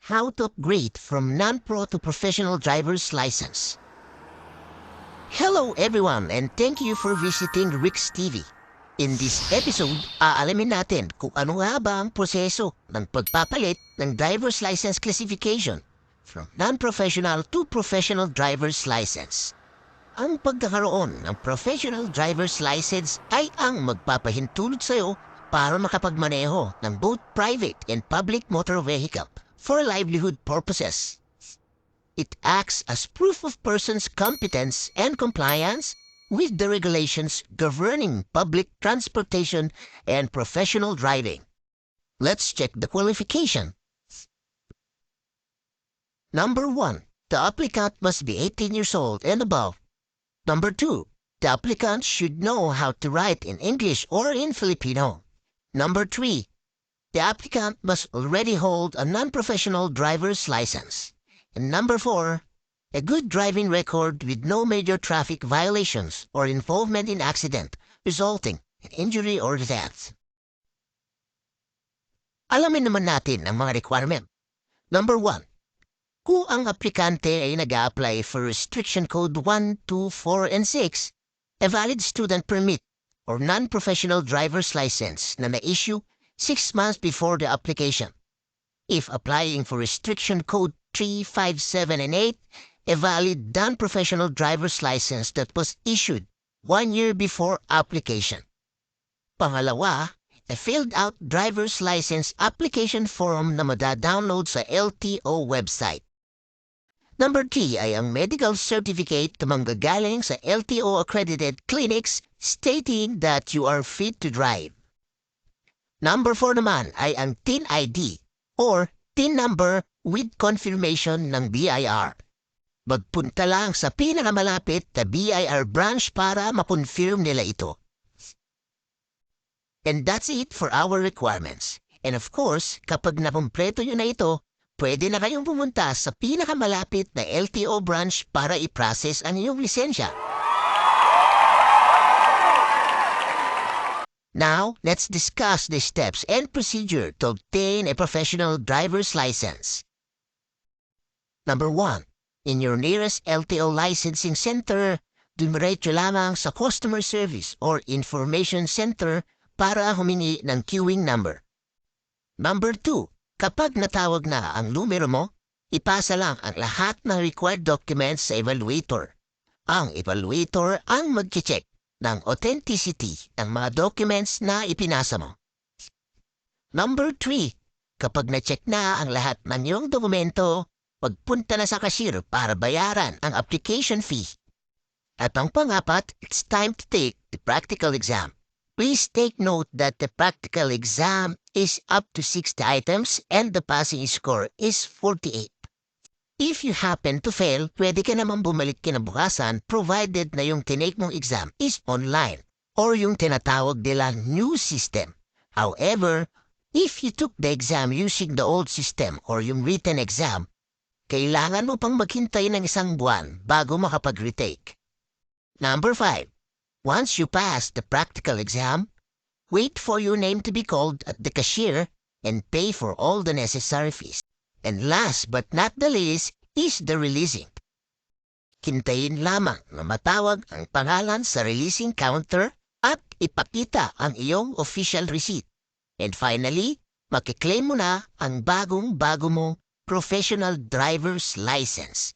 How to upgrade from non-pro to professional driver's license. Hello everyone and thank you for visiting Rick's TV. In this episode, aalamin natin kung ano nga ba ang proseso ng pagpapalit ng driver's license classification from non-professional to professional driver's license. Ang pagkakaroon ng professional driver's license ay ang magpapahintulot sa iyo para makapagmaneho ng both private and public motor vehicle for livelihood purposes. It acts as proof of person's competence and compliance with the regulations governing public transportation and professional driving. Let's check the qualification. Number 1. The applicant must be 18 years old and above. Number 2. The applicant should know how to write in English or in Filipino. Number 3. The applicant must already hold a non-professional driver's license. And number 4. A good driving record with no major traffic violations or involvement in accident resulting in injury or death. Alamin naman natin ang mga requirement. Number 1. Kung ang aplikante ay nag-a-apply for Restriction Code 1, 2, 4, and 6, a valid student permit or non-professional driver's license na na-issue 6 months before the application. If applying for Restriction Code 3, 5, 7, and 8, a valid non-professional driver's license that was issued 1 year before application. Pangalawa, a filled-out driver's license application form na mada-download sa LTO website. Number 3 ay ang medical certificate na manggagaling sa LTO-accredited clinics stating that you are fit to drive. Number 4 naman ay ang TIN ID or TIN number with confirmation ng BIR. Magpunta lang sa pinakamalapit na BIR branch para makonfirm nila ito. And that's it for our requirements. And of course, kapag nakumpleto nyo na ito, pwede na kayong pumunta sa pinakamalapit na LTO branch para i-process ang iyong lisensya. Now, let's discuss the steps and procedure to obtain a professional driver's license. Number 1. In your nearest LTO licensing center, dumiretso lamang sa customer service or information center para humingi ng queuing number. Number 2. Kapag natawag na ang numero mo, ipasa lang ang lahat ng required documents sa evaluator. Ang evaluator ang mag-check ng authenticity ng mga documents na ipinasa mo. Number 3. Kapag na-check na ang lahat ng iyong dokumento, magpunta na sa cashier para bayaran ang application fee. At ang pang-apat, it's time to take the practical exam. Please take note that the practical exam is up to 60 items and the passing score is 48. If you happen to fail, pwede ka naman bumalik kinabukasan provided na yung tinake mong exam is online or yung tinatawag nila new system. However, if you took the exam using the old system or yung written exam, kailangan mo pang maghintay ng 1 buwan bago makapag-retake. Number 5. Once you pass the practical exam, wait for your name to be called at the cashier and pay for all the necessary fees. And last but not the least is the releasing. Hintayin lamang na matawag ang pangalan sa releasing counter at ipakita ang iyong official receipt. And finally, makiklaim mo na ang bagong-bago mong professional driver's license.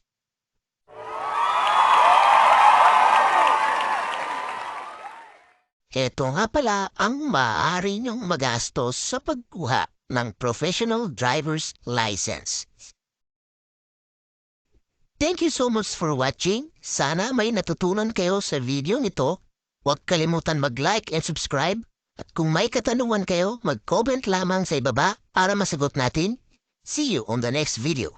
Ito nga pala ang maaari niyong magastos sa pagkuha ng professional driver's license. Thank you so much for watching. Sana may natutunan kayo sa video nito. Huwag kalimutan mag-like and subscribe. At kung may katanungan kayo, mag-comment lamang sa ibaba para masagot natin. See you on the next video.